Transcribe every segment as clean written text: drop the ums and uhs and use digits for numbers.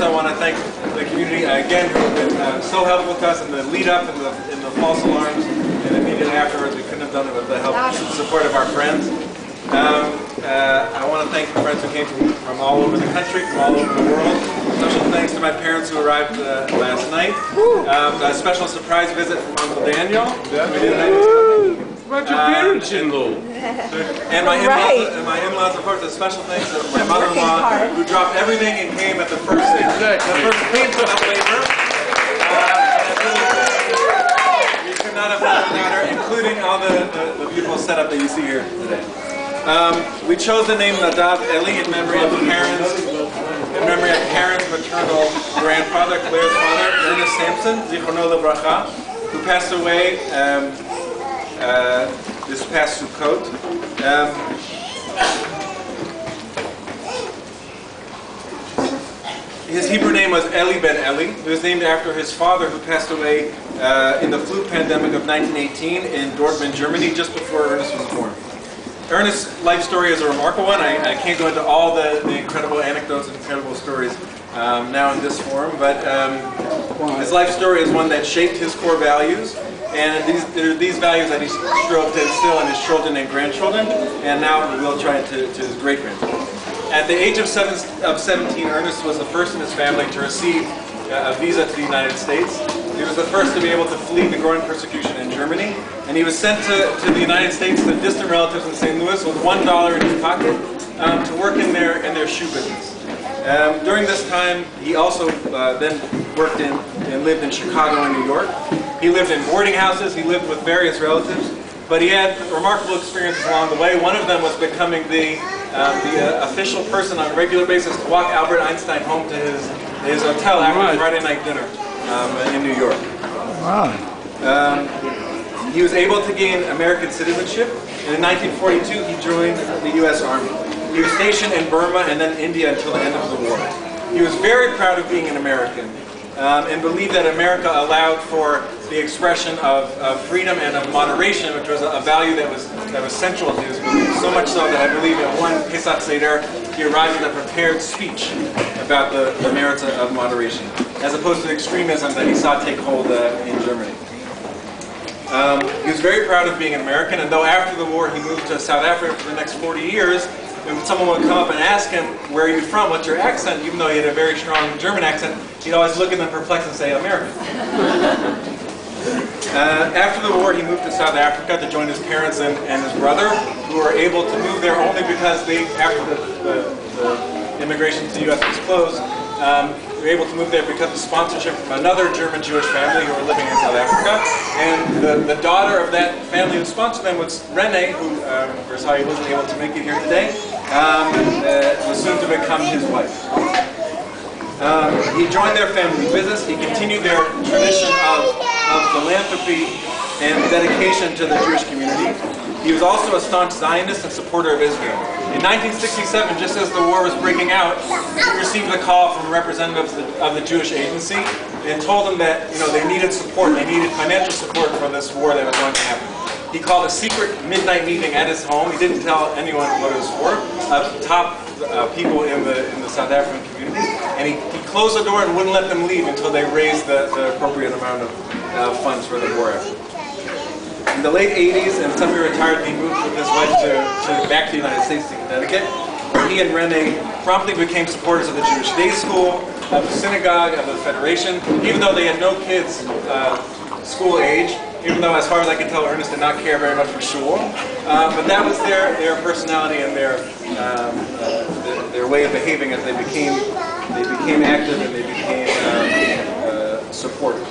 I want to thank the community again who have been so helpful to us in the lead up and the false alarms, and immediately afterwards. We couldn't have done it with the help and support of our friends. I want to thank the friends who came from all over the country, from all over the world. Special thanks to my parents who arrived last night. A special surprise visit from Uncle Daniel. About your parents-in-law. And my in-laws, of course, a special thanks to my mother-in-law who dropped everything and came at the first painful labor. We could not have done it without her, including all the beautiful setup that you see here today. We chose the name Nadav Eli in memory of parents, maternal grandfather, Claire's father, Ernest Sampson, Zichrono Livracha, who passed away this past Sukkot. His Hebrew name was Eli ben Eli. He was named after his father, who passed away in the flu pandemic of 1918 in Dortmund, Germany, just before Ernest was born. Ernest's life story is a remarkable one. I can't go into all the incredible anecdotes and incredible stories now in this forum, but his life story is one that shaped his core values, and these values that he strove to instill in his children and grandchildren, and now will try to his great-grandchildren. At the age of 17, Ernest was the first in his family to receive a visa to the United States. He was the first to be able to flee the growing persecution in Germany, and he was sent to the United States to distant relatives in St. Louis with $1 in his pocket to work in their shoe business. During this time, he also then worked and lived in Chicago and New York. He lived in boarding houses. He lived with various relatives, but he had remarkable experiences along the way. One of them was becoming the official person on a regular basis to walk Albert Einstein home to his hotel after his Friday night dinner in New York. He was able to gain American citizenship, and in 1942 he joined the U.S. Army. He was stationed in Burma and then India until the end of the war. He was very proud of being an American and believed that America allowed for the expression of freedom and of moderation, which was a value that was central to his belief. So much so that I believe at one Pesach Seder he arrived with a prepared speech about the merits of moderation, as opposed to the extremism that he saw take hold in Germany. He was very proud of being an American, and though after the war he moved to South Africa for the next 40 years, when someone would come up and ask him, "Where are you from? What's your accent?" even though he had a very strong German accent, he'd always look at them perplexed and say, "American." After the war, he moved to South Africa to join his parents and his brother, who were able to move there only because after the immigration to the U.S. was closed, they were able to move there because of sponsorship from another German Jewish family who were living in South Africa. And the daughter of that family who sponsored them was Rene, who, for how he wasn't able to make it here today, was soon to become his wife. He joined their family business. He continued their tradition of philanthropy and dedication to the Jewish community. He was also a staunch Zionist and supporter of Israel. In 1967, just as the war was breaking out, he received a call from representatives of the Jewish Agency and told them that they needed support, they needed financial support for this war that was going to happen. He called a secret midnight meeting at his home. He didn't tell anyone what it was for, top people in the South African community, and he closed the door and wouldn't let them leave until they raised the appropriate amount of funds for the war effort. In the late 80s, and semi-retired, he moved with his wife back to the United States, to Connecticut, where he and Rene promptly became supporters of the Jewish Day School, of the synagogue, of the Federation, even though they had no kids school age, even though, as far as I can tell, Ernest did not care very much for shul. But that was their personality and their way of behaving as they became active and they became supportive.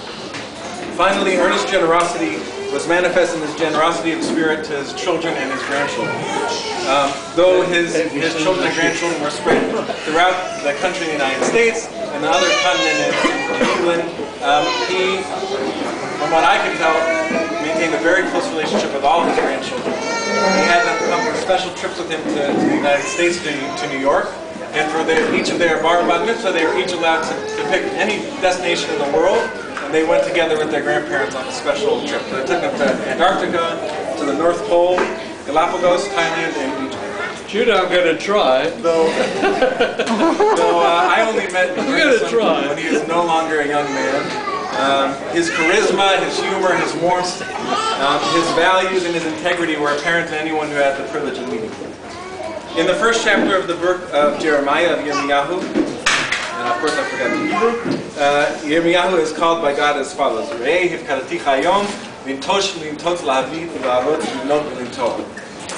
Finally, Ernest's generosity was manifest in his generosity of spirit to his children and his grandchildren. Though his children and grandchildren were spread throughout the country in the United States and the other continent in England, he, from what I can tell, maintained a very close relationship with all his grandchildren. He had them come for special trips with him to the United States, to New York, and for each of their bar mitzvah, they were each allowed to pick any destination in the world. They went together with their grandparents on a special trip. So they took them to Antarctica, to the North Pole, Galapagos, Thailand, and Egypt. Shoot, I'm going to try. Though I only briefly met when he is no longer a young man. His charisma, his humor, his warmth, his values, and his integrity were apparent to anyone who had the privilege of meeting him. In the first chapter of the book of Jeremiah, of Yirmiyahu, and of course I forgot the Hebrew, Yirmiyahu is called by God as follows: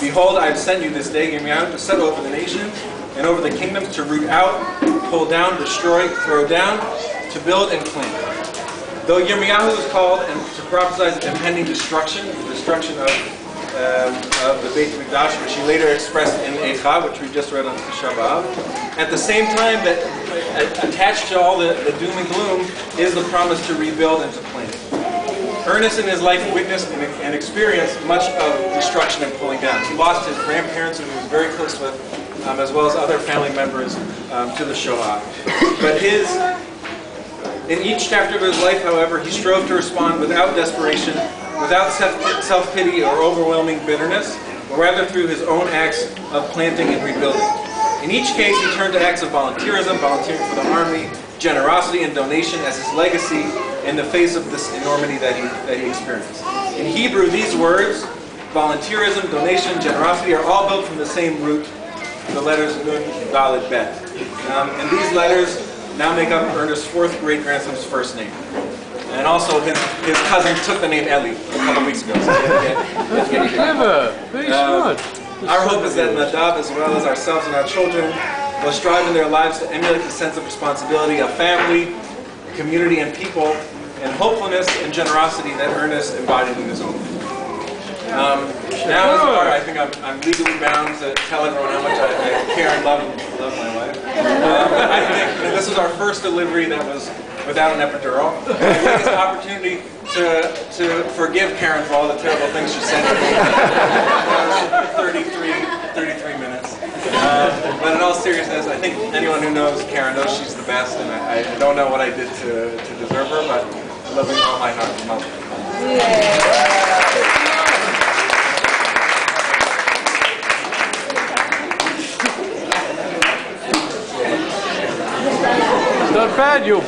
Behold, I have sent you this day, Yirmiyahu, to set over the nations and over the kingdoms, to root out, pull down, destroy, throw down, to build and plant. Though Yirmiyahu was called and to prophesy impending destruction, the destruction of the Beit Mikdash, which he later expressed in Eicha, which we just read on Tisha B'Av. At the same time, that attached to all the doom and gloom is the promise to rebuild and to plant. Ernest in his life witnessed and experienced much of destruction and pulling down. He lost his grandparents, who he was very close with, as well as other family members to the Shoah. But in each chapter of his life, however, he strove to respond without desperation, without self-pity or overwhelming bitterness, but rather through his own acts of planting and rebuilding. In each case, he turned to acts of volunteerism, volunteering for the army, generosity and donation as his legacy in the face of this enormity that he experienced. In Hebrew, these words, volunteerism, donation, generosity, are all built from the same root, the letters Nun, Dalet, Bet. And these letters now make up Ernest's fourth great-grandson's first name. And also his cousin took the name Eli a couple weeks ago. So clever, very smart. Our hope is that Nadav, as well as ourselves and our children, will strive in their lives to emulate the sense of responsibility of family, community, and people, and hopefulness and generosity that Ernest embodied in his own life. Now, as far, I think I'm legally bound to tell everyone how much I care and love my wife. I think this was our first delivery that was without an epidural. I think it's an opportunity to forgive Karen for all the terrible things she said to me. 33 minutes. But in all seriousness, I think anyone who knows Karen knows she's the best, and I don't know what I did to deserve her, but I love her with all my heart. Not bad, your boy.